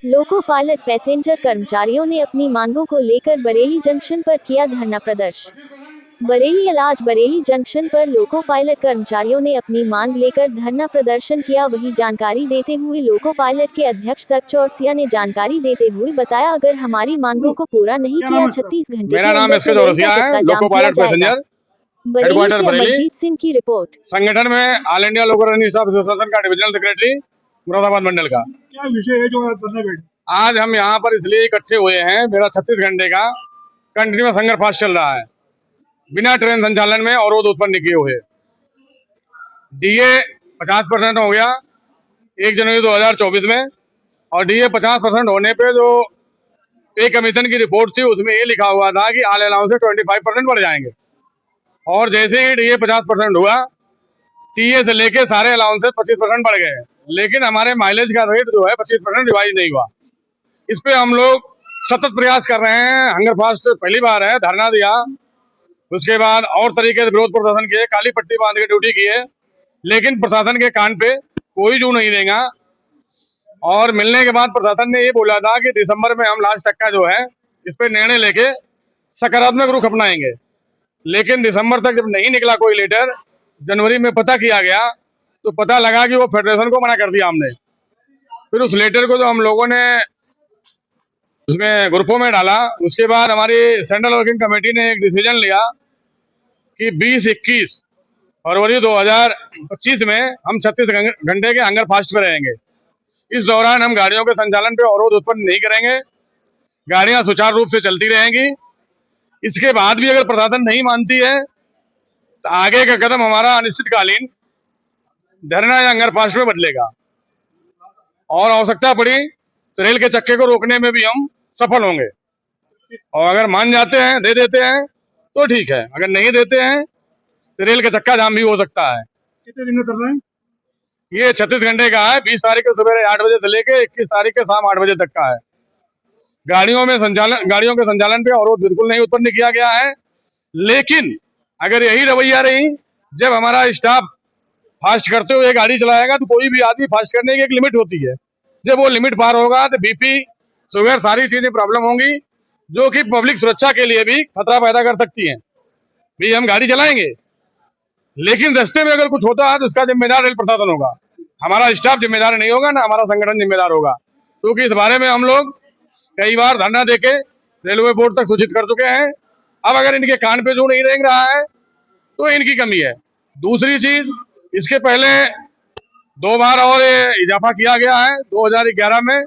Loco pilot passenger कर्मचारियों ने अपनी मांगों को लेकर बरेली जंक्शन पर किया धरना प्रदर्शन। आज बरेली जंक्शन पर लोको पायलट कर्मचारियों ने अपनी मांग लेकर धरना प्रदर्शन किया। वही जानकारी देते हुए लोको पायलट के अध्यक्ष सच चौरसिया ने जानकारी देते हुए बताया, अगर हमारी मांगों को पूरा नहीं किया 36 घंटे मेरा नाम एस के चौरसिया है, लोको पायलट पैसेंजर बरेली से अमरजीत सिंह की रिपोर्ट। संगठन में ऑल इंडिया लोको रनिंग स्टाफ एसोसिएशन का डिविजनल सेक्रेटरी मुरादाबाद मंडल का। क्या विषय है जो आज हम यहाँ पर इसलिए इकट्ठे हुए हैं, मेरा 36 घंटे का कंटिन्यूअस हंगर फास्ट चल रहा है बिना ट्रेन संचालन में अवरोध उत्पन्न किए हुए। डीए 50% हो गया 1 जनवरी 2024 में, और डीए 50% होने पे जो पे कमीशन की रिपोर्ट थी उसमें ये लिखा हुआ था कि ऑल अलाउंस से 25% बढ़ जाएंगे, और जैसे ही डीए 50% हुआ टीए से लेके सारे अलाउंस से 25% बढ़ गए, लेकिन हमारे माइलेज का रेट जो है 25% रिवाइज नहीं हुआ। इस पे हम लोग सतत प्रयास कर रहे हैं। हंगर फास्ट पहली बार है, धरना दिया, उसके बाद और तरीके से विरोध प्रदर्शन किए, काली पट्टी बांध के ड्यूटी किए, लेकिन प्रशासन के कान पे कोई जू नहीं देगा। और मिलने के बाद प्रशासन ने ये बोला था कि दिसंबर में हम लास्ट तक का जो है इस पे निर्णय लेके सकारात्मक रुख अपनाएंगे, लेकिन दिसंबर तक जब नहीं निकला कोई लेटर, जनवरी में पता किया गया तो पता लगा कि वो फेडरेशन को मना कर दिया हमने। फिर उस लेटर को जो हम लोगों ने उसमें ग्रुपों में डाला, उसके बाद हमारी सेंट्रल वर्किंग कमेटी ने एक डिसीजन लिया कि 20-21 फरवरी 2025 में हम 36 घंटे के हंगर फास्ट पे रहेंगे। इस दौरान हम गाड़ियों के संचालन पे अवरोध उत्पन्न नहीं करेंगे, गाड़ियां सुचारू रूप से चलती रहेंगी। इसके बाद भी अगर प्रशासन नहीं मानती है तो आगे का कदम हमारा अनिश्चितकालीन धरना या हंगर फास्ट में बदलेगा, और आवश्यकता पड़ी तो रेल के चक्के को रोकने में भी हम सफल होंगे। और अगर मान जाते हैं, दे देते हैं तो ठीक है, अगर नहीं देते हैं तो रेल का चक्का जाम भी हो सकता है। कितने दिन में कर रहे हैं? ये 36 घंटे का है, 20 तारीख को सुबह 8 बजे से लेके 21 तारीख के शाम 8 बजे तक का है। गाड़ियों के संचालन पे अवरोध बिल्कुल नहीं उत्पन्न किया गया है, लेकिन अगर यही रवैया रही, जब हमारा स्टाफ फास्ट करते हुए गाड़ी चलाएगा तो कोई भी आदमी फास्ट करने की एक लिमिट होती है, जब वो लिमिट पार होगा तो बीपी, शुगर, सारी चीजें प्रॉब्लम होंगी, जो कि पब्लिक सुरक्षा के लिए भी खतरा पैदा कर सकती हैं। भी हम गाड़ी चलाएंगे, लेकिन रास्ते में अगर कुछ होता है तो उसका जिम्मेदार रेल प्रशासन होगा, हमारा स्टाफ जिम्मेदार नहीं होगा, ना हमारा संगठन जिम्मेदार होगा। क्योंकि इस बारे में हम लोग कई बार धरना देके रेलवे बोर्ड तक सूचित कर चुके हैं। अब अगर इनके कान पे जो नहीं रेंग रहा है तो इनकी कमी है। दूसरी चीज, इसके पहले 2 बार और इजाफा किया गया है। 2011 में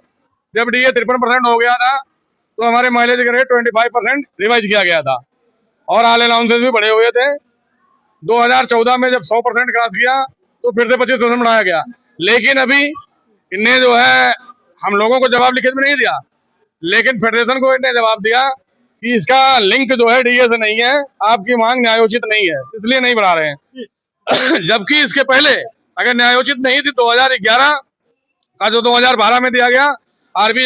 जब डीए 53% हो गया था तो हमारे माइलेज का रेट 25% रिवाइज किया गया था, और ऑल अलाउंसेस भी बढ़े हुए थे। 2014 में जब 100% क्रॉस किया तो फिर से 25% बढ़ाया गया, लेकिन अभी इनने जो है हम लोगों को जवाब लिखित में नहीं दिया, लेकिन फेडरेशन को इन्हें जवाब दिया कि इसका लिंक जो है डीए से नहीं है, आपकी मांग न्यायोचित नहीं है, इसलिए नहीं बढ़ा रहे हैं। जबकि इसके पहले अगर न्यायोचित नहीं थी 2011 का जो 2012 में दिया गया आरबी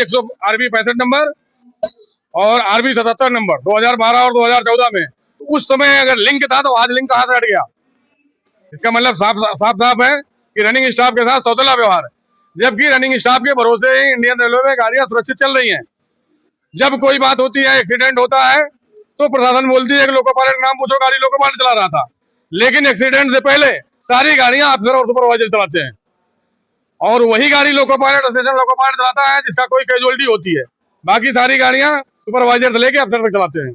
65 नंबर और आरबी 77 नंबर 2012 और 2014 में, तो उस समय अगर लिंक था तो आज लिंक कहाँ से हट गया। इसका मतलब साफ है कि रनिंग स्टाफ के साथ सौतेला व्यवहार है, जबकि रनिंग स्टाफ के भरोसे ही इंडियन रेलवे में गाड़ियां सुरक्षित चल रही हैं। जब कोई बात होती है, एक्सीडेंट होता है, तो प्रशासन बोलती है कि लोको पायलट नाम पूछो, गाड़ी लोको पायलट चला रहा था, लेकिन एक्सीडेंट से पहले सारी गाड़ियां अफसर और सुपरवाइजर चलाते हैं, और वही गाड़ी loco pilot station loco pilot चलाता है जिसका कोई कैजुअलिटी होती है। बाकी सारी गाड़ियां सुपरवाइजर से लेके अफसर तक चलाते हैं।